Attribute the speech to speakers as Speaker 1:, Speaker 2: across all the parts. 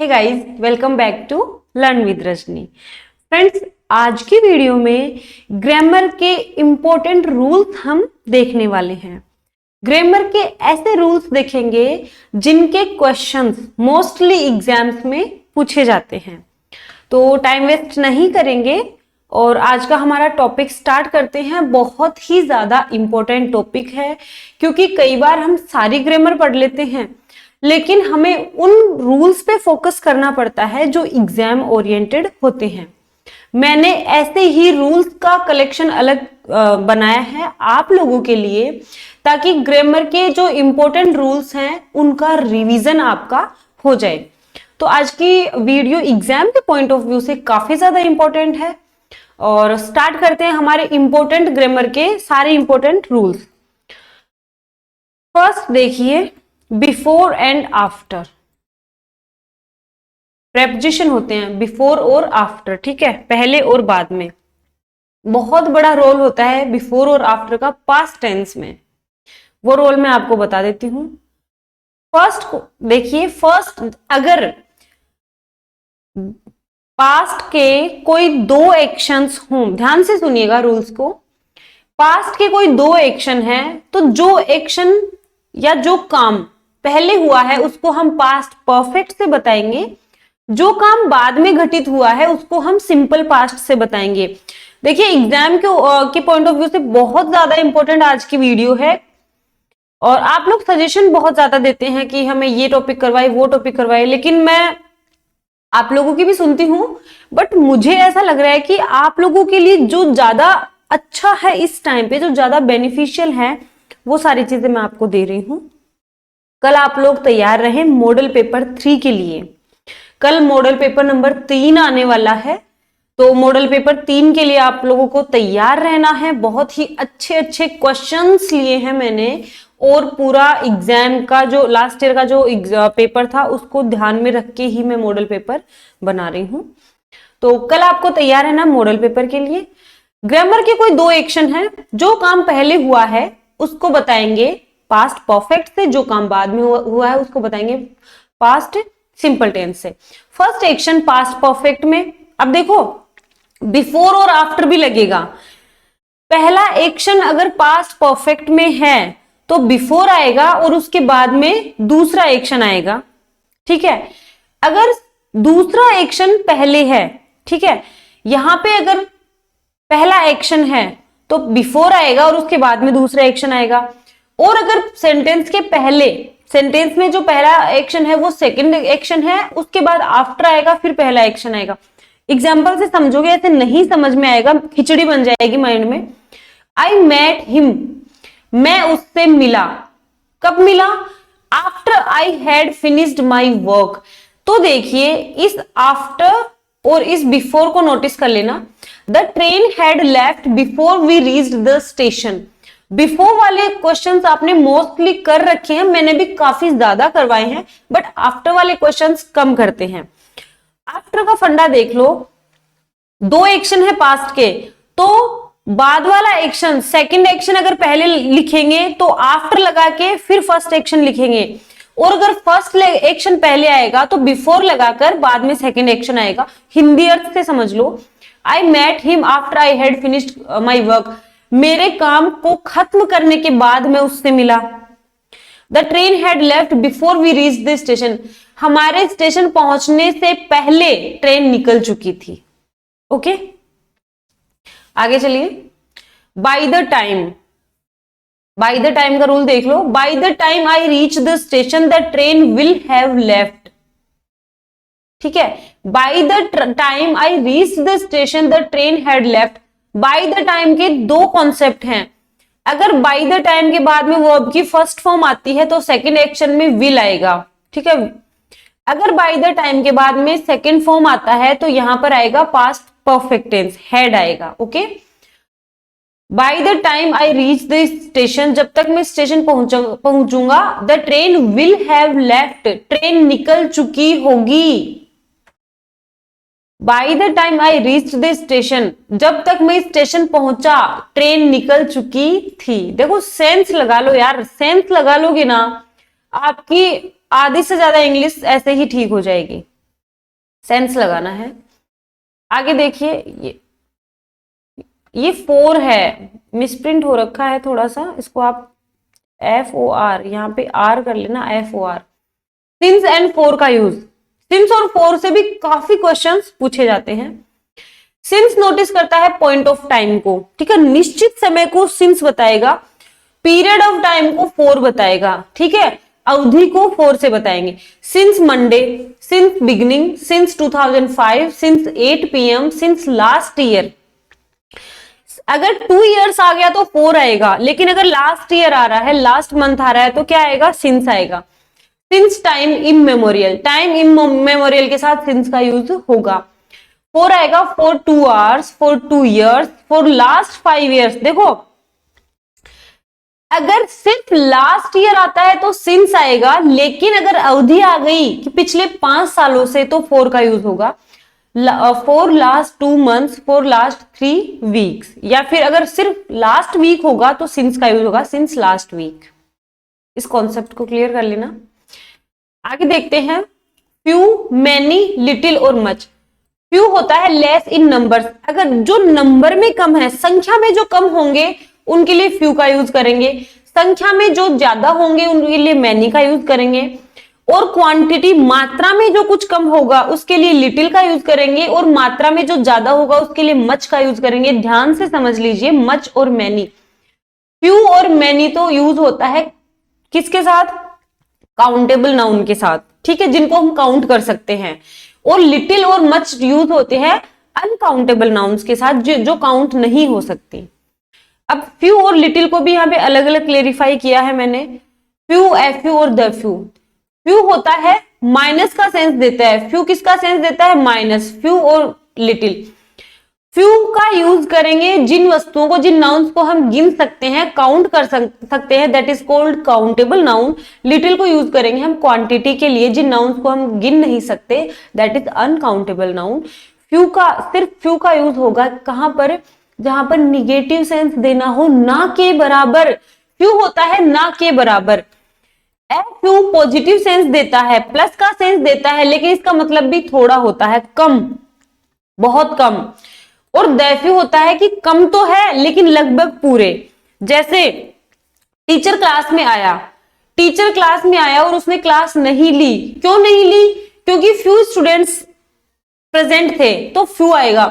Speaker 1: Hey guys, welcome back to learn with Rajni. Friends, आज की video में ग्रामर के इंपॉर्टेंट रूल्स हम देखने वाले हैं। ग्रामर के ऐसे रूल्स देखेंगे जिनके क्वेश्चंस मोस्टली एग्जाम्स में पूछे जाते हैं। तो टाइम वेस्ट नहीं करेंगे और आज का हमारा टॉपिक स्टार्ट करते हैं। बहुत ही ज्यादा इंपॉर्टेंट टॉपिक है क्योंकि कई बार हम सारी ग्रामर पढ़ लेते हैं लेकिन हमें उन रूल्स पे फोकस करना पड़ता है जो एग्जाम ओरिएंटेड होते हैं। मैंने ऐसे ही रूल्स का कलेक्शन अलग बनाया है आप लोगों के लिए, ताकि ग्रामर के जो इंपॉर्टेंट रूल्स हैं उनका रिवीजन आपका हो जाए। तो आज की वीडियो एग्जाम के पॉइंट ऑफ व्यू से काफी ज्यादा इंपॉर्टेंट है और स्टार्ट करते हैं हमारे इंपॉर्टेंट ग्रामर के सारे इंपॉर्टेंट रूल्स। फर्स्ट देखिए, बिफोर एंड आफ्टर। प्रेपोजिशन होते हैं बिफोर और आफ्टर, ठीक है, पहले और बाद में। बहुत बड़ा रोल होता है बिफोर और आफ्टर का पास्ट टेंस में, वो रोल मैं आपको बता देती हूं। फर्स्ट देखिए, फर्स्ट अगर पास्ट के कोई दो एक्शंस हों, ध्यान से सुनिएगा रूल्स को। पास्ट के कोई दो एक्शन है तो जो एक्शन या जो काम पहले हुआ है उसको हम पास्ट परफेक्ट से बताएंगे, जो काम बाद में घटित हुआ है उसको हम सिंपल पास्ट से बताएंगे। देखिए, एग्जाम के पॉइंट ऑफ व्यू से बहुत ज्यादा इंपॉर्टेंट आज की वीडियो है और आप लोग सजेशन बहुत ज्यादा देते हैं कि हमें ये टॉपिक करवाए वो टॉपिक करवाए, लेकिन मैं आप लोगों की भी सुनती हूं, बट मुझे ऐसा लग रहा है कि आप लोगों के लिए जो ज्यादा अच्छा है इस टाइम पे, जो ज्यादा बेनिफिशियल है, वो सारी चीजें मैं आपको दे रही हूं। कल आप लोग तैयार रहे मॉडल पेपर 3 के लिए। कल मॉडल पेपर नंबर 3 आने वाला है, तो मॉडल पेपर 3 के लिए आप लोगों को तैयार रहना है। बहुत ही अच्छे अच्छे क्वेश्चंस लिए हैं मैंने और पूरा एग्जाम का जो लास्ट ईयर का जो पेपर था उसको ध्यान में रख के ही मैं मॉडल पेपर बना रही हूं। तो कल आपको तैयार रहना मॉडल पेपर के लिए। ग्रामर के कोई दो एक्शन है, जो काम पहले हुआ है उसको बताएंगे पास्ट परफेक्ट से, जो काम बाद में हुआ है उसको बताएंगे पास्ट सिंपल टेंस से। फर्स्ट एक्शन पास्ट परफेक्ट में, अब देखो बिफोर और आफ्टर भी लगेगा। पहला एक्शन अगर पास्ट परफेक्ट में है तो बिफोर आएगा और उसके बाद में दूसरा एक्शन आएगा, ठीक है। अगर दूसरा एक्शन पहले है, ठीक है, यहां पे अगर पहला एक्शन है तो बिफोर आएगा और उसके बाद में दूसरा एक्शन आएगा। और अगर सेंटेंस के पहले, सेंटेंस में जो पहला एक्शन है वो सेकंड एक्शन है, उसके बाद आफ्टर आएगा, फिर पहला एक्शन आएगा। एग्जाम्पल से समझोगे, ऐसे नहीं समझ में आएगा, खिचड़ी बन जाएगी माइंड में। आई मेट हिम, मैं उससे मिला। कब मिला? After I had finished my work. तो देखिए, इस आफ्टर और इस बिफोर को नोटिस कर लेना। The train had left before we reached the station. Before वाले क्वेश्चंस आपने मोस्टली कर रखे हैं, मैंने भी काफी ज्यादा करवाए हैं, बट आफ्टर वाले क्वेश्चंस कम करते हैं। आफ्टर का फंडा देख लो, दो एक्शन है पास्ट के, तो बाद वाला एक्शन सेकंड एक्शन अगर पहले लिखेंगे तो आफ्टर लगा के फिर फर्स्ट एक्शन लिखेंगे, और अगर फर्स्ट एक्शन पहले आएगा तो बिफोर लगाकर बाद में सेकंड एक्शन आएगा। हिंदी अर्थ से समझ लो, I met him after I had finished my work. मेरे काम को खत्म करने के बाद मैं उससे मिला। The train had left before we reach the station. हमारे स्टेशन पहुंचने से पहले ट्रेन निकल चुकी थी। ओके, आगे चलिए। By the time, by the time का रूल देख लो। By the time I reach the station the train will have left, ठीक है। By the time I reach the station the train had left. By the time के दो concept हैं। अगर bye the time के बाद में वर्ब की फर्स्ट फॉर्म आती है तो सेकंड एक्शन में विल आएगा, ठीक है। अगर बाय द टाइम के बाद में सेकंड फॉर्म आता है तो यहां पर आएगा पास्ट परफेक्ट टेंस, हैड आएगा। Okay, by the time I reach the station, जब तक मैं स्टेशन पहुंचूंगा, the train will have left, train निकल चुकी होगी। By the time I reach the station, जब तक मैं स्टेशन पहुंचा ट्रेन निकल चुकी थी। देखो सेंस लगा लो यार, सेंस लगा लोगे ना, आपकी आधी से ज्यादा इंग्लिश ऐसे ही ठीक हो जाएगी। सेंस लगाना है। आगे देखिए, ये 4 है, मिसप्रिंट हो रखा है थोड़ा सा, इसको आप FOR यहाँ पे R कर लेना, FOR। सिंस एंड फॉर का यूज, सिंस और फॉर से भी काफी क्वेश्चंस पूछे जाते हैं। सिंस नोटिस करता है पॉइंट ऑफ टाइम को, ठीक है, निश्चित समय को सिंस बताएगा, पीरियड ऑफ टाइम को फॉर बताएगा, ठीक है, अवधि को फॉर से बताएंगे। Since Monday, since beginning, since 2005, since 8 PM, since last year. अगर 2 इयर्स आ गया तो 4 आएगा, लेकिन अगर लास्ट ईयर आ रहा है, लास्ट मंथ आ रहा है, तो क्या आएगा, सिंस आएगा। Since time immemorial, time immemorial के साथ सिंस का यूज होगा। 4 आएगा for 2 hours, for 2 years, for last 5 years। देखो, अगर सिर्फ लास्ट ईयर आता है तो सिंस आएगा, लेकिन अगर अवधि आ गई कि पिछले 5 सालों से, तो 4 का यूज होगा। For last 2 months, for last 3 weeks, या फिर अगर सिर्फ लास्ट वीक होगा तो सिंस का यूज होगा, सिंस लास्ट वीक। इस कॉन्सेप्ट को क्लियर कर लेना। आगे देखते हैं, फ्यू, मैनी, लिटिल और मच। फ्यू होता है लेस इन नंबर्स, अगर जो नंबर में कम है, संख्या में जो कम होंगे उनके लिए फ्यू का यूज करेंगे, संख्या में जो ज्यादा होंगे उनके लिए मैनी का यूज करेंगे, और क्वांटिटी, मात्रा में जो कुछ कम होगा उसके लिए लिटिल का यूज करेंगे, और मात्रा में जो ज्यादा होगा उसके लिए मच का यूज करेंगे। ध्यान से समझ लीजिए, मच और मैनी। फ्यू और मैनी तो यूज होता है किसके साथ, काउंटेबल नाउन के साथ, ठीक है, जिनको हम काउंट कर सकते हैं। और लिटिल और मच यूज होते हैं अनकाउंटेबल नाउन्स के साथ, जो काउंट नहीं हो सकती। अब फ्यू और लिटिल को भी यहाँ पे अलग अलग क्लेरिफाई किया है मैंने। फ्यू, FU और द फ्यू। फ्यू होता है माइनस का सेंस देता है, फ्यू किसका सेंस देता है, माइनस। फ्यू और लिटिल, फ्यू का यूज करेंगे जिन वस्तुओं को, जिन नाउन्स को हम गिन सकते हैं, काउंट कर सकते हैं, that is called countable noun. Little को यूज करेंगे हम क्वांटिटी के लिए, जिन नाउन्स को हम गिन नहीं सकते, that is uncountable noun. Few का, सिर्फ फ्यू का यूज होगा कहां पर, जहां पर निगेटिव सेंस देना हो, ना के बराबर। फ्यू होता है ना के बराबर। FU पॉजिटिव सेंस देता है, प्लस का सेंस देता है, लेकिन इसका मतलब भी थोड़ा होता है, कम, बहुत कम। और दैफ्यू होता है कि कम तो है लेकिन लगभग पूरे। जैसे टीचर क्लास में आया, टीचर क्लास में आया और उसने क्लास नहीं ली। क्यों नहीं ली, क्योंकि फ्यू स्टूडेंट्स प्रेजेंट थे, तो फ्यू आएगा।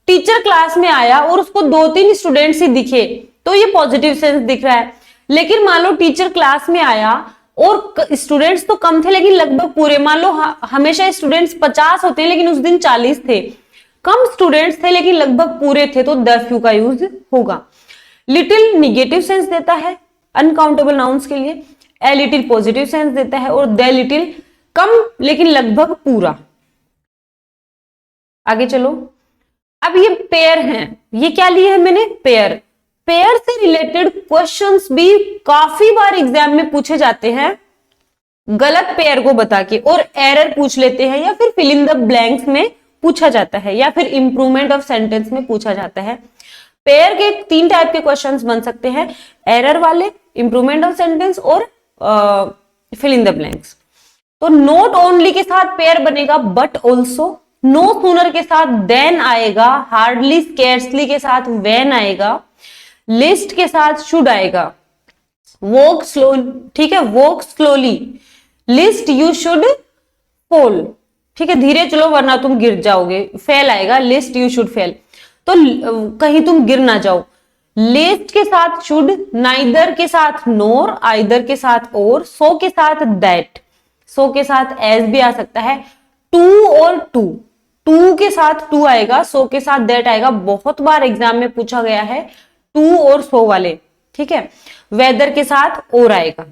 Speaker 1: टीचर क्लास में आया और उसको 2-3 स्टूडेंट्स ही दिखे, तो ये पॉजिटिव सेंस दिख रहा है। लेकिन मान लो टीचर क्लास में आया और स्टूडेंट्स तो कम थे लेकिन लगभग पूरे, मान लो हमेशा स्टूडेंट्स 50 होते हैं लेकिन उस दिन 40 थे, कम स्टूडेंट्स थे लेकिन लगभग पूरे थे, तो द फ्यू का यूज होगा। लिटिल निगेटिव सेंस देता है अनकाउंटेबल नाउन्स के लिए, ए लिटिल पॉजिटिव सेंस देता है, और द लिटिल कम लेकिन लगभग पूरा। आगे चलो, अब ये पेयर हैं, ये क्या लिए है मैंने, पेयर। पेयर से रिलेटेड क्वेश्चंस भी काफी बार एग्जाम में पूछे जाते हैं, गलत पेयर को बता के, और एरर पूछ लेते हैं, या फिर फिल इन द ब्लैंक्स में पूछा जाता है, या फिर इंप्रूवमेंट ऑफ सेंटेंस में पूछा जाता है। पेयर के 3 टाइप के क्वेश्चंस बन सकते हैं, एरर वाले, इंप्रूवमेंट ऑफ सेंटेंस, और फिल इन द ब्लैंक्स। तो नॉट ओनली के साथ पेयर बनेगा, बट ऑल्सो। नो सूनर के साथ देन आएगा, हार्डली स्केर्सली के साथ व्हेन आएगा, लिस्ट के साथ शुड आएगा, वॉक स्लो, ठीक है, walk slowly, list you should fall, ठीक है, धीरे चलो वरना तुम गिर जाओगे, फेल आएगा, लिस्ट यू शुड फेल, तो कहीं तुम गिर ना जाओ। लिस्ट के साथ शुड, नाइदर के साथ नोर, आइदर के साथ और, सो के साथ दैट, सो के साथ एज भी आ सकता है, टू और टू, टू के साथ टू आएगा, सो के साथ दैट आएगा, बहुत बार एग्जाम में पूछा गया है टू और सो वाले, ठीक है। वेदर के साथ और आएगा।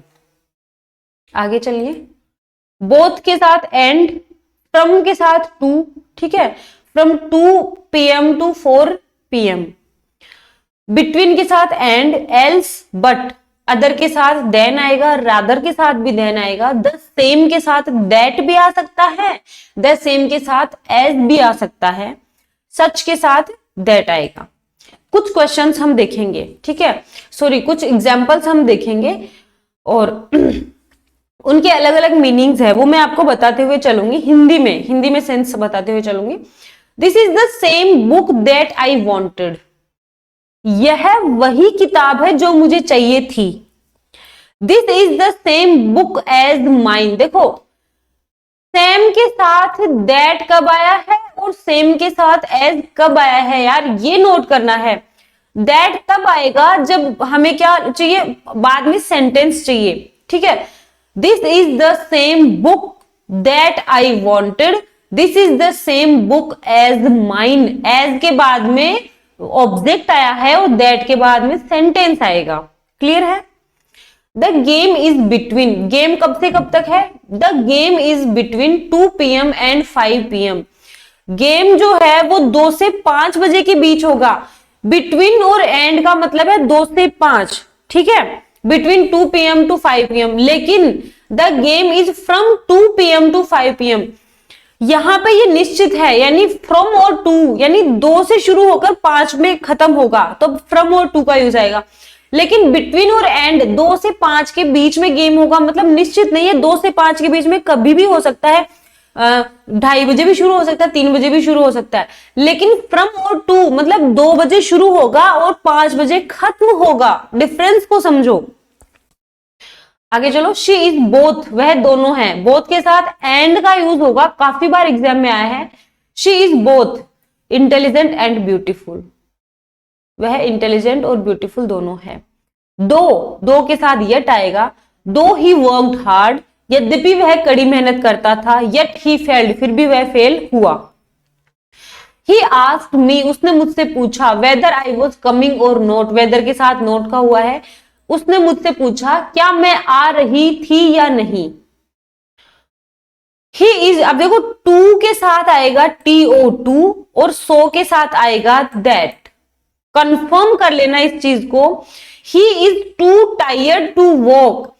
Speaker 1: आगे चलिए, बोथ के साथ एंड, फ्रॉम के साथ टू, ठीक है, from 2 PM to 4 PM, between के साथ एंड, एल्स, बट, अदर के साथ देन आएगा, रादर के साथ भी देन आएगा, द सेम के साथ दैट भी आ सकता है, द सेम के साथ एज भी आ सकता है, सच के साथ दैट आएगा। कुछ क्वेश्चंस हम देखेंगे, ठीक है, सॉरी कुछ एग्जांपल्स हम देखेंगे, और उनके अलग अलग मीनिंग्स है, वो मैं आपको बताते हुए चलूंगी हिंदी में सेंस बताते हुए चलूंगी। This is the same book that I wanted, यह वही किताब है जो मुझे चाहिए थी। This is the same book as mine, देखो सेम के साथ दैट कब आया है और सेम के साथ एज कब आया है यार, ये नोट करना है। दैट तब आएगा जब हमें क्या चाहिए, बाद में सेंटेंस चाहिए, ठीक है। This is the same book that I wanted, this is the same book as mine, as के बाद में ऑब्जेक्ट आया है और दैट के बाद में सेंटेंस आएगा। क्लियर है? The game is between, game कब से कब तक है? The game is between 2 PM and 5 PM, game जो है वो 2 से 5 बजे के बीच होगा। बिटवीन और एंड का मतलब है 2 से 5, ठीक है, बिटवीन 2 PM टू 5 PM, लेकिन the game is from 2 PM to 5 PM, यहां पे ये निश्चित है, यानी फ्रॉम और टू, यानी 2 से शुरू होकर 5 में खत्म होगा, तो फ्रॉम और टू का यूज आएगा। लेकिन बिटवीन और एंड 2 से 5 के बीच में गेम होगा, मतलब निश्चित नहीं है, 2 से 5 के बीच में कभी भी हो सकता है, 2:30 बजे भी शुरू हो सकता है, 3 बजे भी शुरू हो सकता है, लेकिन फ्रॉम और टू मतलब 2 बजे शुरू होगा और 5 बजे खत्म होगा। डिफरेंस को समझो। आगे चलो, शी इज बोथ, वह दोनों है, बोथ के साथ एंड का यूज होगा, काफी बार एग्जाम में आया है। She is both intelligent and beautiful, वह इंटेलिजेंट और ब्यूटीफुल दोनों है। दो के साथ यट आएगा, दो ही वर्कड हार्ड, यद्यपि वह कड़ी मेहनत करता था, येट ही फेल्ड, फिर भी वह फेल हुआ। ही आस्क्ड मी, उसने मुझसे पूछा, वेदर आई वॉज कमिंग और नॉट, वेदर के साथ नोट का हुआ है, उसने मुझसे पूछा क्या मैं आ रही थी या नहीं। ही इज, अब देखो टू के साथ आएगा TO2 और सो के साथ आएगा दैट, कंफर्म कर लेना इस चीज को। He is too tired to walk,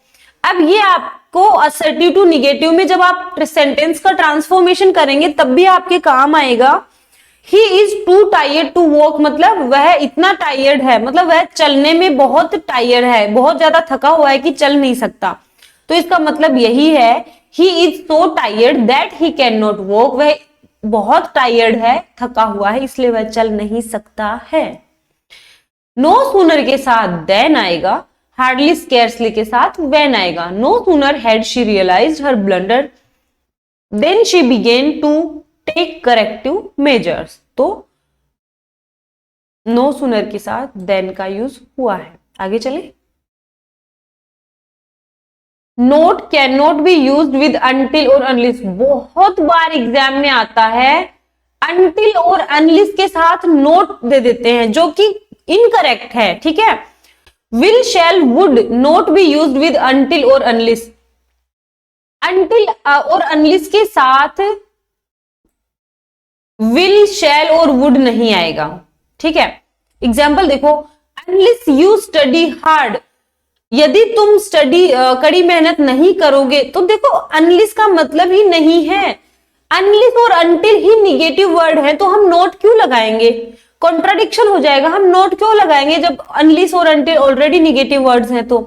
Speaker 1: अब ये आपको असर्टिव टू निगेटिव में जब आप सेंटेंस का ट्रांसफॉर्मेशन करेंगे तब भी आपके काम आएगा। He is too tired to walk, मतलब वह इतना टायर्ड है, मतलब वह चलने में बहुत टायर्ड है, बहुत ज्यादा थका हुआ है कि चल नहीं सकता, तो इसका मतलब यही है, he is so tired that he can not walk, वह बहुत टायर्ड है, थका हुआ है, इसलिए वह चल नहीं सकता है। नो सूनर के साथ देन आएगा, हार्डली स्केर्सली के साथ व्हेन आएगा। No sooner had she realized her blunder than she began to take corrective measures, तो नो सूनर के साथ देन का यूज हुआ है। आगे चले, not can not be used with until और अनलिस, बहुत बार एग्जाम में आता है, अनटिल और अनलिस के साथ नोट दे देते हैं जो कि इनकरेक्ट है, ठीक है। Will shell would not be used with until और अनलिस, अनटिल और अनलिस के साथ विल शैल और वुड नहीं आएगा, ठीक है। एग्जाम्पल देखो, अनलिस यू स्टडी हार्ड, यदि तुम स्टडी कड़ी मेहनत नहीं करोगे, तो देखो अनलिस का मतलब ही नहीं है, अनलिस और अनटिल ही निगेटिव वर्ड है, तो हम नोट क्यों लगाएंगे, कॉन्ट्राडिक्शन हो जाएगा, हम नोट क्यों लगाएंगे जब अनलिस और अनटिल ऑलरेडी निगेटिव वर्ड्स हैं। तो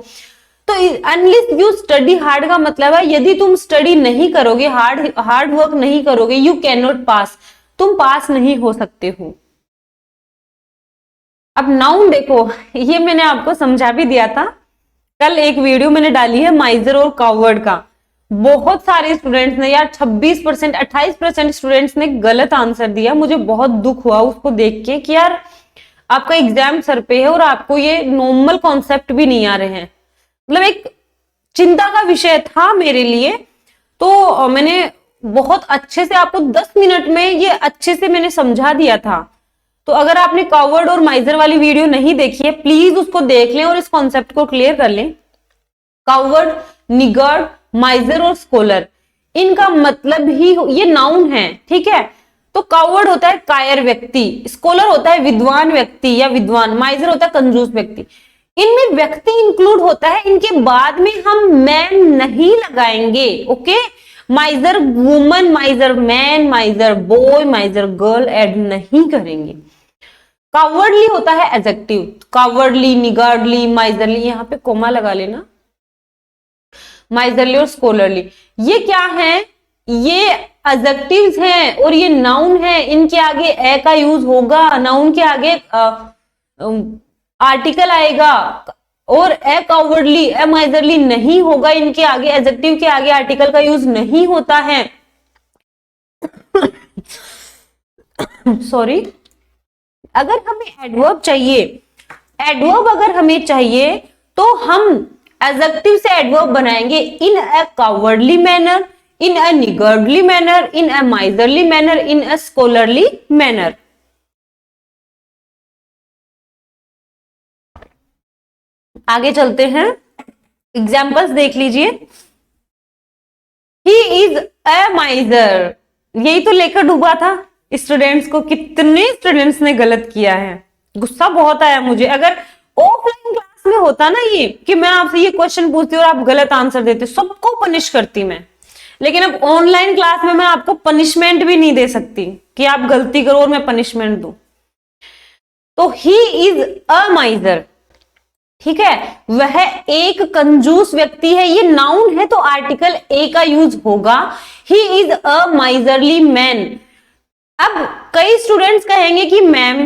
Speaker 1: अनलिस यू स्टडी हार्ड का मतलब है यदि तुम स्टडी नहीं करोगे, हार्ड वर्क नहीं करोगे, यू कैन नॉट पास, तुम पास नहीं हो सकते हो। अब नाउन देखो, ये मैंने आपको समझा भी दिया था, कल एक वीडियो मैंने डाली है माइजर और कावर्ड का, बहुत सारे स्टूडेंट्स ने यार 26%, 28% स्टूडेंट्स ने गलत आंसर दिया, मुझे बहुत दुख हुआ उसको देख के कि यार आपका एग्जाम सर पे है और आपको ये नॉर्मल कॉन्सेप्ट भी नहीं आ रहे हैं, मतलब एक चिंता का विषय था मेरे लिए। तो मैंने बहुत अच्छे से आपको 10 मिनट में ये अच्छे से मैंने समझा दिया था, तो अगर आपने कावर्ड और माइजर वाली वीडियो नहीं देखी है प्लीज उसको देख लें और इस कॉन्सेप्ट को क्लियर कर लें। कावर्ड, निगर्ड, माइजर और स्कॉलर, इनका मतलब ही ये नाउन है, ठीक है। तो कावर्ड होता है कायर व्यक्ति, स्कॉलर होता है विद्वान व्यक्ति या विद्वान, माइजर होता है कंजूस व्यक्ति, इनमें व्यक्ति इंक्लूड होता है, इनके बाद में हम मैन नहीं लगाएंगे, okay. माइजर woman, माइजर man, माइजर boy, माइजर girl add नहीं करेंगे। कावर्डली होता है एडजेक्टिव, कावर्डली, निगार्डली, माइजरली, यहां पे कोमा लगा लेना। माइजरली और स्कॉलरली। ये क्या है, ये एडजेक्टिव्स हैं और ये नाउन है, इनके आगे ए का यूज होगा, नाउन के आगे आर्टिकल आएगा और ए कावर्डली, ए माइजरली नहीं होगा, इनके आगे एडजेक्टिव के आगे आर्टिकल का यूज नहीं होता है। सॉरी, अगर हमें एडवर्ब चाहिए, एडवर्ब अगर हमें चाहिए तो हम एडजेक्टिव से एडवर्ब बनाएंगे इन अ कावर्डली मैनर, इन अ निगर्डली मैनर, इन अ माइजरली मैनर, इन अ स्कॉलरली मैनर। आगे चलते हैं, एग्जाम्पल्स देख लीजिए। ही इज अ माइजर, यही तो लेकर डूबा था स्टूडेंट्स को, कितने स्टूडेंट्स ने गलत किया है, गुस्सा बहुत आया मुझे। अगर ऑफलाइन क्लास में होता ना ये कि मैं आपसे ये क्वेश्चन पूछती और आप गलत आंसर देते, सबको पनिश करती मैं, लेकिन अब ऑनलाइन क्लास में मैं आपको पनिशमेंट भी नहीं दे सकती कि आप गलती करो और मैं पनिशमेंट दूं। तो ही इज अ माइजर, ठीक है, वह एक कंजूस व्यक्ति है, ये नाउन है तो आर्टिकल ए का यूज होगा। He is a miserly man. अब कई स्टूडेंट्स कहेंगे कि मैम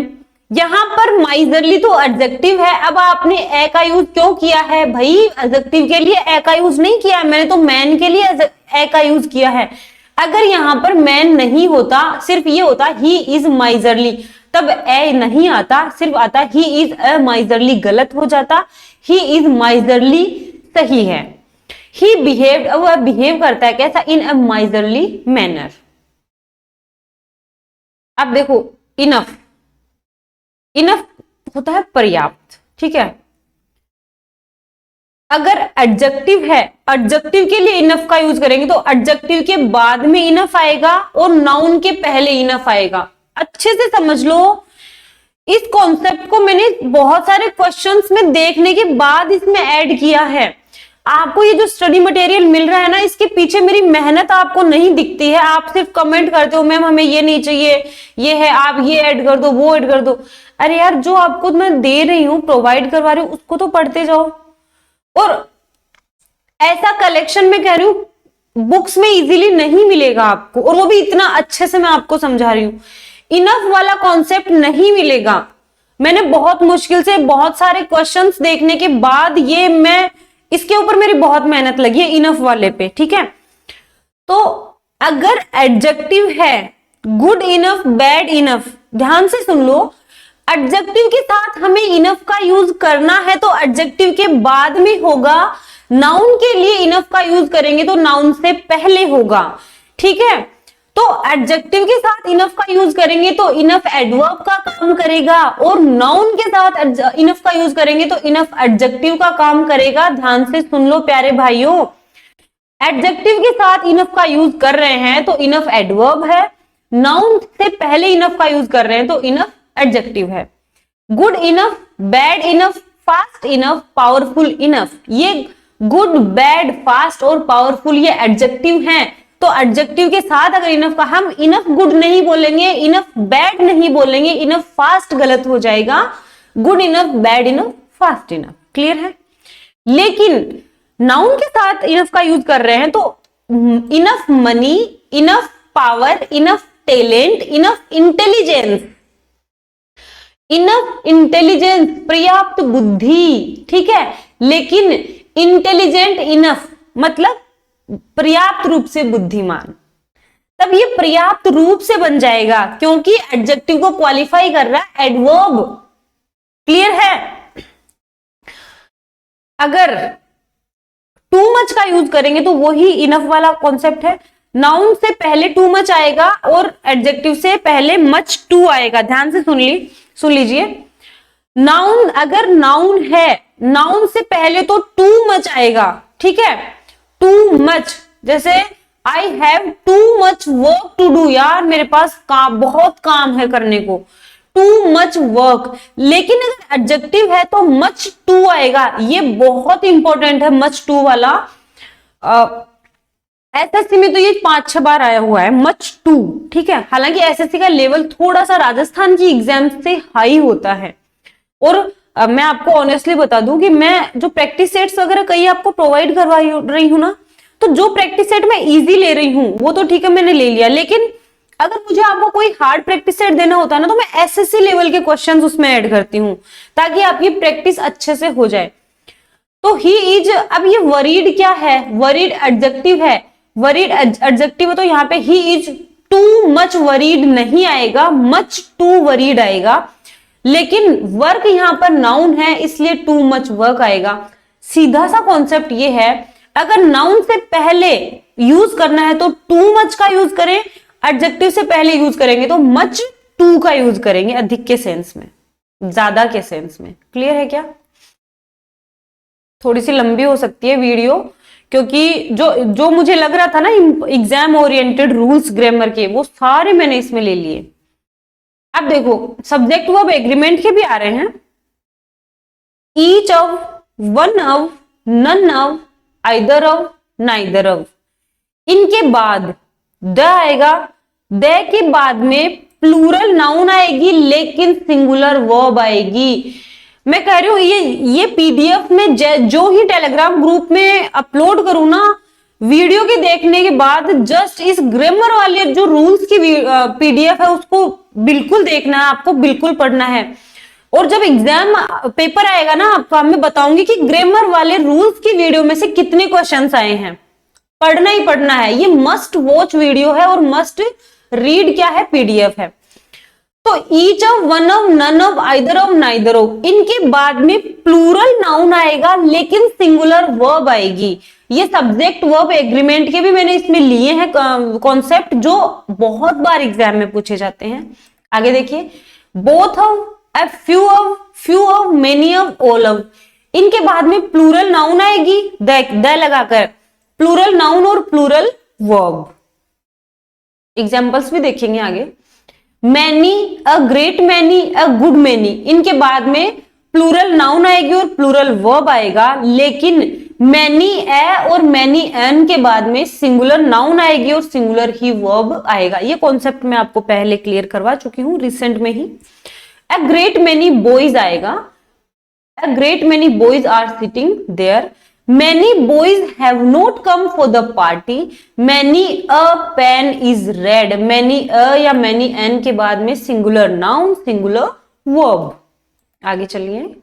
Speaker 1: यहां पर माइजरली तो एडजेक्टिव है, अब आपने ए का यूज क्यों किया है? भाई एडजेक्टिव के लिए ए का यूज नहीं किया है, मैंने तो मैन के लिए ए का यूज किया है। अगर यहां पर मैन नहीं होता, सिर्फ ये होता ही इज माइजरली, तब ए नहीं आता, सिर्फ आता ही इज अ माइजरली, गलत हो जाता। ही इज माइजरली सही है। ही बिहेव्ड, अब वह बिहेव करता है कैसा? इन अ माइजरली मैनर। अब देखो, इनफ, इनफ होता है पर्याप्त, ठीक है। अगर एडजेक्टिव है, एडजेक्टिव के लिए इनफ का यूज करेंगे तो एडजेक्टिव के बाद में इनफ आएगा और नाउन के पहले इनफ आएगा। अच्छे से समझ लो, इस कॉन्सेप्ट को मैंने बहुत सारे क्वेश्चंस में देखने के बाद इसमें ऐड किया है। आपको ये जो स्टडी मटेरियल मिल रहा है ना, इसके पीछे मेरी मेहनत आपको नहीं दिखती है। आप सिर्फ कमेंट करते हो मैम हमें ये नहीं चाहिए, ये है, आप ये ऐड कर दो, वो ऐड कर दो। अरे यार, जो आपको मैं दे रही हूँ, प्रोवाइड करवा रही हूँ, उसको तो पढ़ते जाओ। और ऐसा कलेक्शन में कह रही हूँ बुक्स में इजीली नहीं मिलेगा आपको, और वो भी इतना अच्छे से मैं आपको समझा रही हूँ। इनफ वाला कॉन्सेप्ट नहीं मिलेगा। मैंने बहुत मुश्किल से बहुत सारे क्वेश्चंस देखने के बाद ये मैं, इसके ऊपर मेरी बहुत मेहनत लगी है इनफ वाले पे, ठीक है। तो अगर एडजेक्टिव है गुड इनफ, बैड इनफ, ध्यान से सुन लो, एडजेक्टिव के साथ हमें इनफ का यूज करना है तो एडजेक्टिव के बाद में होगा। नाउन के लिए इनफ का यूज करेंगे तो नाउन से पहले होगा, ठीक है। तो एडजेक्टिव के साथ इनफ का यूज करेंगे तो इनफ एडवर्ब का काम करेगा, और नाउन के साथ इनफ का यूज करेंगे तो इनफ एडजेक्टिव का काम करेगा। ध्यान से सुन लो प्यारे भाइयों, एडजेक्टिव के साथ इनफ का यूज कर रहे हैं तो इनफ एडवर्ब है, नाउन से पहले इनफ का यूज कर रहे हैं तो इनफ एडजेक्टिव है। Good enough, bad enough, fast enough, powerful enough, ये गुड, बैड, फास्ट और पावरफुल ये एडजेक्टिव हैं। तो एडजेक्टिव के साथ अगर इनफ का, हम इनफ गुड नहीं बोलेंगे, इनफ बैड नहीं बोलेंगे, इनफ फास्ट गलत हो जाएगा, good enough, bad enough, fast enough, clear है। लेकिन नाउन के साथ इनफ का यूज कर रहे हैं तो enough money, enough power, enough talent, enough intelligence, enough intelligence, पर्याप्त बुद्धि, ठीक है। लेकिन इंटेलिजेंट इनफ मतलब पर्याप्त रूप से बुद्धिमान, तब ये पर्याप्त रूप से बन जाएगा क्योंकि एडजेक्टिव को क्वालिफाई कर रहा है एडवर्ब, क्लियर है। अगर टू मच का यूज करेंगे तो वही इनफ वाला कॉन्सेप्ट है, नाउन से पहले टू मच आएगा और एडजेक्टिव से पहले मच टू आएगा। ध्यान से सुन लीजिए, नाउन अगर नाउन है, नाउन से पहले तो टू मच आएगा, ठीक है। टू मच, जैसे I have too much work to do, यार मेरे पास बहुत काम है करने को, टू मच वर्क। लेकिन अगर एडजेक्टिव है तो मच टू आएगा, ये बहुत इंपॉर्टेंट है मच टू वाला। एसएससी में तो ये 5-6 बार आया हुआ है मच टू, ठीक है। हालांकि एसएससी का लेवल थोड़ा सा राजस्थान की एग्जाम से हाई होता है और मैं आपको ऑनेस्टली बता दूं कि मैं जो प्रैक्टिस सेट्स वगैरह कई आपको प्रोवाइड करवा रही हूँ ना, तो जो प्रैक्टिस सेट मैं इजी ले रही हूँ वो तो ठीक है मैंने ले लिया, लेकिन अगर मुझे आपको कोई हार्ड प्रैक्टिस सेट देना होता है ना, तो मैं एसएससी लेवल के क्वेश्चंस उसमें ऐड करती हूँ ताकि आपकी प्रैक्टिस अच्छे से हो जाए। तो ही इज, अब ये वरीड क्या है, वरीड एडजेक्टिव है, वरीड एडजेक्टिव है, तो यहाँ पे ही इज टू मच वरीड नहीं आएगा, मच टू वरीड आएगा। लेकिन वर्क यहां पर नाउन है इसलिए टू मच वर्क आएगा। सीधा सा कॉन्सेप्ट ये है, अगर नाउन से पहले यूज करना है तो टू मच का यूज करें, एडजेक्टिव से पहले यूज करेंगे तो मच टू का यूज करेंगे, अधिक के सेंस में, ज्यादा के सेंस में। क्लियर है क्या? थोड़ी सी लंबी हो सकती है वीडियो, क्योंकि जो मुझे लग रहा था ना एग्जाम ओरिएंटेड रूल्स ग्रामर के, वो सारे मैंने इसमें ले लिए। अब देखो सब्जेक्ट वर्ब एग्रीमेंट के भी आ रहे हैं, each of, one of, none of, either of, neither of. इनके बाद द आएगा, द के बाद में प्लूरल नाउन आएगी लेकिन सिंगुलर वर्ब आएगी। मैं कह रही हूं ये पीडीएफ में जो ही टेलीग्राम ग्रुप में अपलोड करूं ना, वीडियो के देखने के बाद जस्ट इस ग्रामर वाले जो रूल्स की पीडीएफ है उसको बिल्कुल देखना है, आपको बिल्कुल पढ़ना है। और जब एग्जाम पेपर आएगा ना आपका, मैं बताऊंगी कि ग्रामर वाले रूल्स की वीडियो में से कितने क्वेश्चंस आए हैं। पढ़ना ही पढ़ना है, ये मस्ट वॉच वीडियो है और मस्ट रीड क्या है, पीडीएफ है। तो each of, one of, none of, either of, neither of, इनके बाद में प्लूरल नाउन आएगा लेकिन सिंगुलर वर्ब आएगी। ये सब्जेक्ट वर्ब एग्रीमेंट के भी मैंने इसमें लिए हैं कॉन्सेप्ट, जो बहुत बार एग्जाम में पूछे जाते हैं। आगे देखिए, both of, a few of, many of, all of, इनके बाद में प्लूरल नाउन आएगी द लगाकर, प्लूरल नाउन और प्लूरल वर्ब। एग्जांपल्स भी देखेंगे आगे। Many, a great many, a good many, इनके बाद में प्लूरल नाउन आएगी और प्लूरल वर्ब आएगा, लेकिन मैनी ए और मैनी एन के बाद में सिंगुलर नाउन आएगी और सिंगुलर ही वर्ब आएगा। ये कॉन्सेप्ट मैं आपको पहले क्लियर करवा चुकी हूं रिसेंट में ही। A great many boys आएगा, a great many boys are sitting there, many boys have not come for the party, many a pen is red, many a या many n के बाद में सिंगुलर नाउन, सिंगुलर वर्ब। आगे चलिए,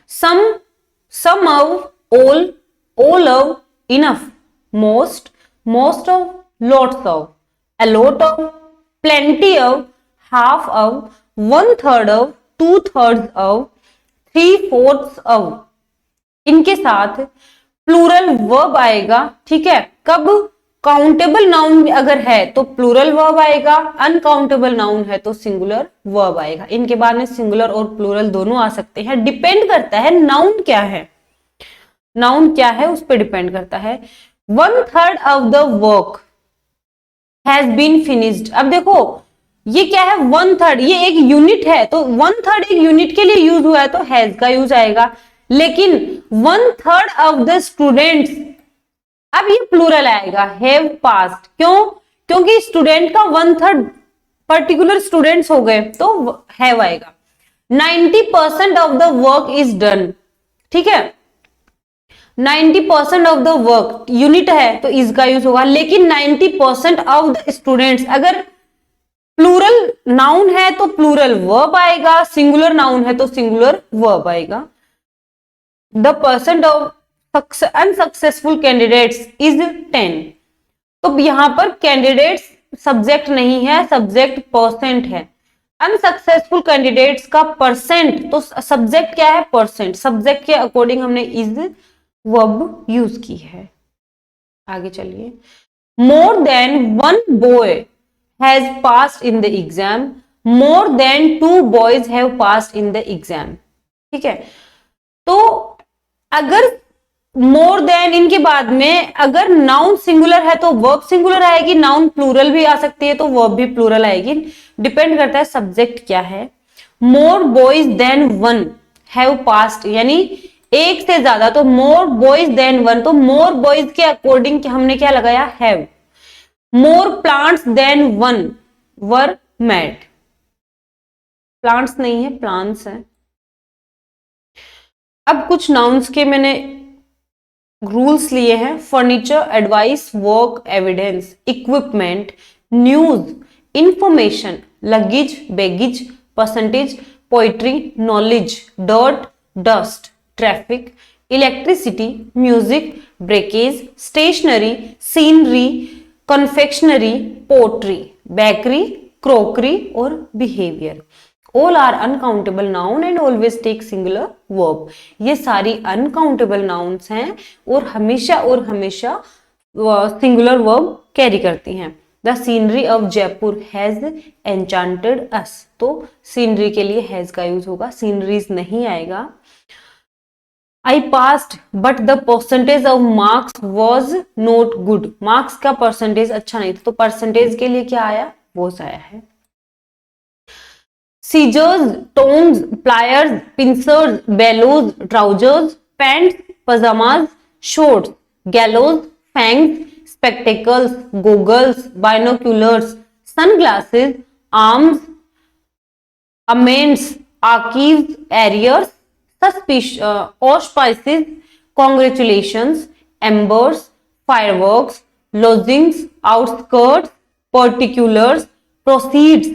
Speaker 1: some of, all of, enough, most of, lots of, a lot of, plenty of, half of, 1/3 of, 2/3 of, 3/4 of। इनके साथ plural verb आएगा, ठीक है। कब? काउंटेबल नाउन अगर है तो प्लूरल वर्ब आएगा, अनकाउंटेबल नाउन है तो सिंगुलर वर्ब आएगा। इनके बाद में सिंगुलर और प्लूरल दोनों आ सकते हैं, डिपेंड करता है नाउन क्या है, नाउन क्या है उस पर डिपेंड करता है। 1/3 of the work has been finished. अब देखो ये क्या है, 1/3, ये एक यूनिट है, तो 1/3 एक यूनिट के लिए यूज हुआ है तो हैज का यूज आएगा। लेकिन 1/3 ऑफ द स्टूडेंट्स, अब ये प्लूरल आएगा, हैव पास्ड। क्यों? क्योंकि स्टूडेंट का 1/3 पर्टिकुलर स्टूडेंट्स हो गए तो हैव आएगा। 90% of the work is done, ठीक है। 90% ऑफ द वर्क यूनिट है तो इज का यूज होगा, लेकिन 90% ऑफ द स्टूडेंट्स, अगर प्लूरल नाउन है तो प्लूरल वर्ब आएगा, सिंगुलर नाउन है तो सिंगुलर वर्ब आएगा। The percent of unsuccessful candidates is 10। तो यहां पर कैंडिडेट्स सब्जेक्ट नहीं है, सब्जेक्ट परसेंट है। अनसक्सेसफुल कैंडिडेट्स का परसेंट, तो सब्जेक्ट क्या है, परसेंट। सब्जेक्ट के अकॉर्डिंग हमने इज वर्ब यूज की है। आगे चलिए, more than one boy has passed in the exam, more than 2 boys have passed in the exam, ठीक है। तो अगर मोर देन इनके बाद में अगर नाउन सिंगुलर है तो वर्ब सिंगुलर आएगी, नाउन प्लूरल भी आ सकती है तो वर्ब भी प्लूरल आएगी, डिपेंड करता है सब्जेक्ट क्या है। मोर बॉयज देन 1 हैव पास्ड, यानी एक से ज्यादा, तो मोर बॉयज देन 1, तो मोर बॉयज के अकॉर्डिंग हमने क्या लगाया, have. More plants than 1 were made, plants नहीं है, प्लांट्स है। अब कुछ नाउन्स के मैंने रूल्स लिए हैं। Furniture, advice, work, evidence, equipment, news, information, luggage, baggage, percentage, poetry, knowledge, dirt, dust, traffic, electricity, music, breakage, stationery, scenery, confectionery, pottery, bakery, crockery और behaviour. All are uncountable noun and always take singular verb. ये सारी uncountable nouns हैं और हमेशा singular verb carry करती हैं। The scenery of Jaipur has enchanted us, तो scenery के लिए हैज का यूज होगा, सीनरीज नहीं आएगा। I passed but the percentage of marks was not good, marks का परसेंटेज अच्छा नहीं था, तो परसेंटेज के लिए क्या आया, was आया है। Scissors, tongs, pliers, pincers, bellows, trousers, pants, pyjamas, shorts, gallows, fangs, spectacles, goggles, binoculars, sunglasses, arms, amends, archives, arrears, auspices, congratulations, embers, fireworks, lodgings, outskirts, particulars, proceeds,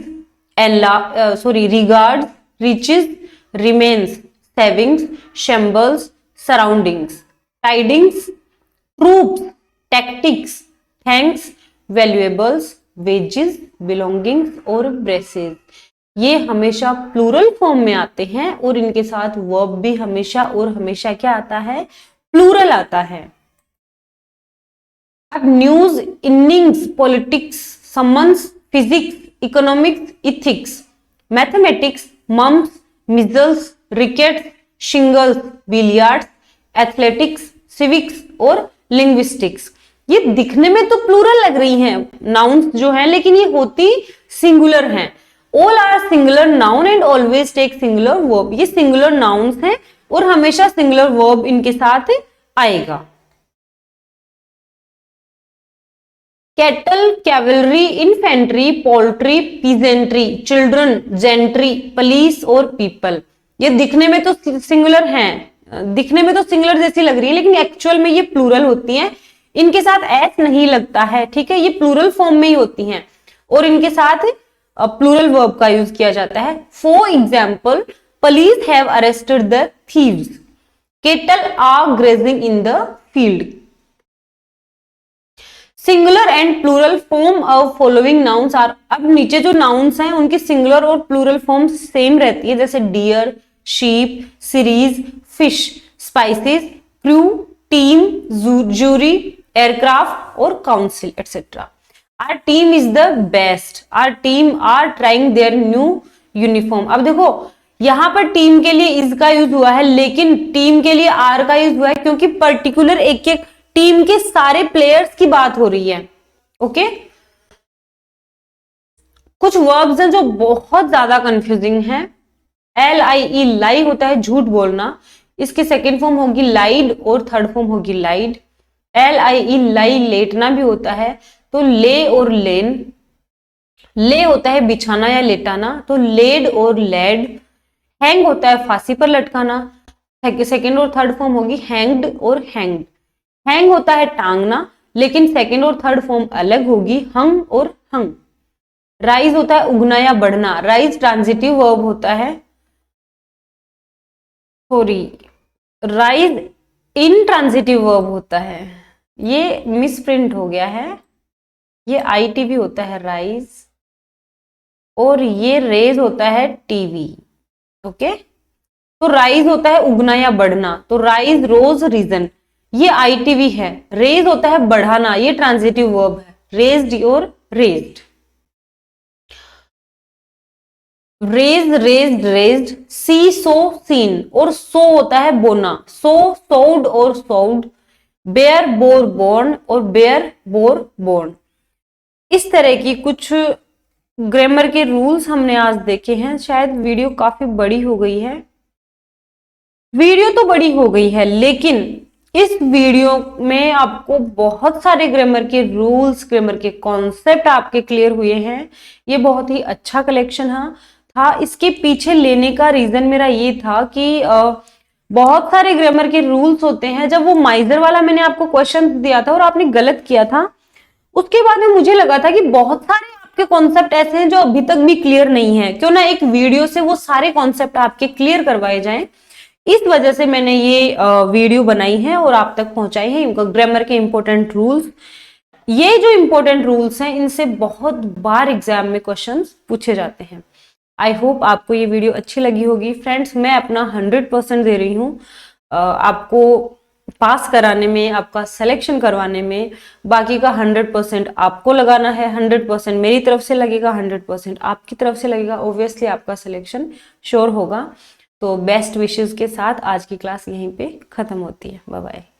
Speaker 1: regards, reaches, remains, savings, shambles, surroundings, tidings, troops, tactics, thanks, valuables, wages, belongings और braces। ये हमेशा plural form में आते हैं और इनके साथ verb भी हमेशा क्या आता है, प्लूरल आता है। अब news, innings, politics, summons, physics, economics, ethics, mathematics, mumps, measles, rickets, shingles, billiards, athletics, civics और लिंग्विस्टिक्स। ये दिखने में तो प्लूरल लग रही हैं नाउन्स जो हैं, लेकिन ये होती सिंगुलर हैं। All are singular noun and always take singular verb। ये singular nouns हैं और हमेशा singular verb इनके साथ आएगा। Cattle, cavalry, infantry, poultry, peasantry, children, gentry, police और people। ये दिखने में तो singular हैं, दिखने में तो singular जैसी लग रही है, लेकिन एक्चुअल में ये प्लूरल होती हैं। इनके साथ एस नहीं लगता है, ठीक है, ये प्लूरल फॉर्म में ही होती हैं और इनके साथ प्लूरल वर्ब का यूज किया जाता है। For example, police have arrested the thieves, cattle are grazing in the field. Singular and plural form of following nouns are. अब नीचे जो नाउन्स हैं उनकी सिंगुलर और प्लूरल फॉर्म सेम रहती है, जैसे deer, sheep, series, fish, spices, crew, team, jury, aircraft और council etcetera. Our team is the best. Our team are trying their new uniform। अब देखो यहां पर टीम के लिए इज का यूज हुआ है, लेकिन टीम के लिए आर का यूज हुआ है क्योंकि पर्टिकुलर एक टीम के सारे प्लेयर्स की बात हो रही है। ओके, कुछ वर्ब्स हैं जो बहुत ज्यादा कंफ्यूजिंग हैं। LIE, लाई होता है झूठ बोलना, इसकी सेकेंड फॉर्म होगी लाइड और थर्ड फॉर्म होगी लाइड। LIE, लाई, लेटना भी होता है, तो ले और लेन। ले होता है बिछाना या लेटाना, तो लेड और लेड। हैंग होता है फांसी पर लटकाना, सेकेंड और थर्ड फॉर्म होगी हैंग्ड और हैंग्ड। हैंग होता है टांगना, लेकिन सेकेंड और थर्ड फॉर्म अलग होगी, हंग और हंग। राइज होता है उगना या बढ़ना, राइज ट्रांजिटिव वर्ब होता है, राइज इनट्रांजिटिव वर्ब होता है। ये मिसप्रिंट हो गया है, ये ITV होता है राइज और ये रेज होता है TV। ओके, तो राइज होता है उगना या बढ़ना, तो राइज, रोज, रीजन, ये ITV है। रेज होता है बढ़ाना, ये ट्रांजिटिव वर्ब है, रेज्ड और रेज्ड। रेज, रेज्ड, रेज्ड, सी, सो, सीन और सो होता है बोना, सो, सोड और सोड। बेयर, बोर, बोर्न और बेयर, बोर, बोर्न। इस तरह की कुछ ग्रामर के रूल्स हमने आज देखे हैं। शायद वीडियो काफी बड़ी हो गई है, वीडियो तो बड़ी हो गई है, लेकिन इस वीडियो में आपको बहुत सारे ग्रामर के रूल्स, ग्रामर के कॉन्सेप्ट आपके क्लियर हुए हैं। ये बहुत ही अच्छा कलेक्शन है, था इसके पीछे लेने का रीजन मेरा ये था कि बहुत सारे ग्रामर के रूल्स होते हैं। जब वो माइजर वाला मैंने आपको क्वेश्चन दिया था और आपने गलत किया था, उसके बाद में मुझे लगा था कि बहुत सारे आपके कॉन्सेप्ट ऐसे हैं जो अभी तक भी क्लियर नहीं है, क्यों ना एक वीडियो से वो सारे कॉन्सेप्ट आपके क्लियर करवाए जाएं। इस वजह से मैंने ये वीडियो बनाई है और आप तक पहुंचाई है ग्रामर के इंपॉर्टेंट रूल्स। ये जो इंपॉर्टेंट रूल्स हैं इनसे बहुत बार एग्जाम में क्वेश्चंस पूछे जाते हैं। आई होप आपको ये वीडियो अच्छी लगी होगी। फ्रेंड्स, मैं अपना 100% दे रही हूँ आपको पास कराने में, आपका सिलेक्शन करवाने में। बाकी का 100% आपको लगाना है, 100% मेरी तरफ से लगेगा, 100% आपकी तरफ से लगेगा। ऑब्वियसली आपका सिलेक्शन श्योर होगा। तो बेस्ट विशेस के साथ आज की क्लास यहीं पे खत्म होती है। Bye bye.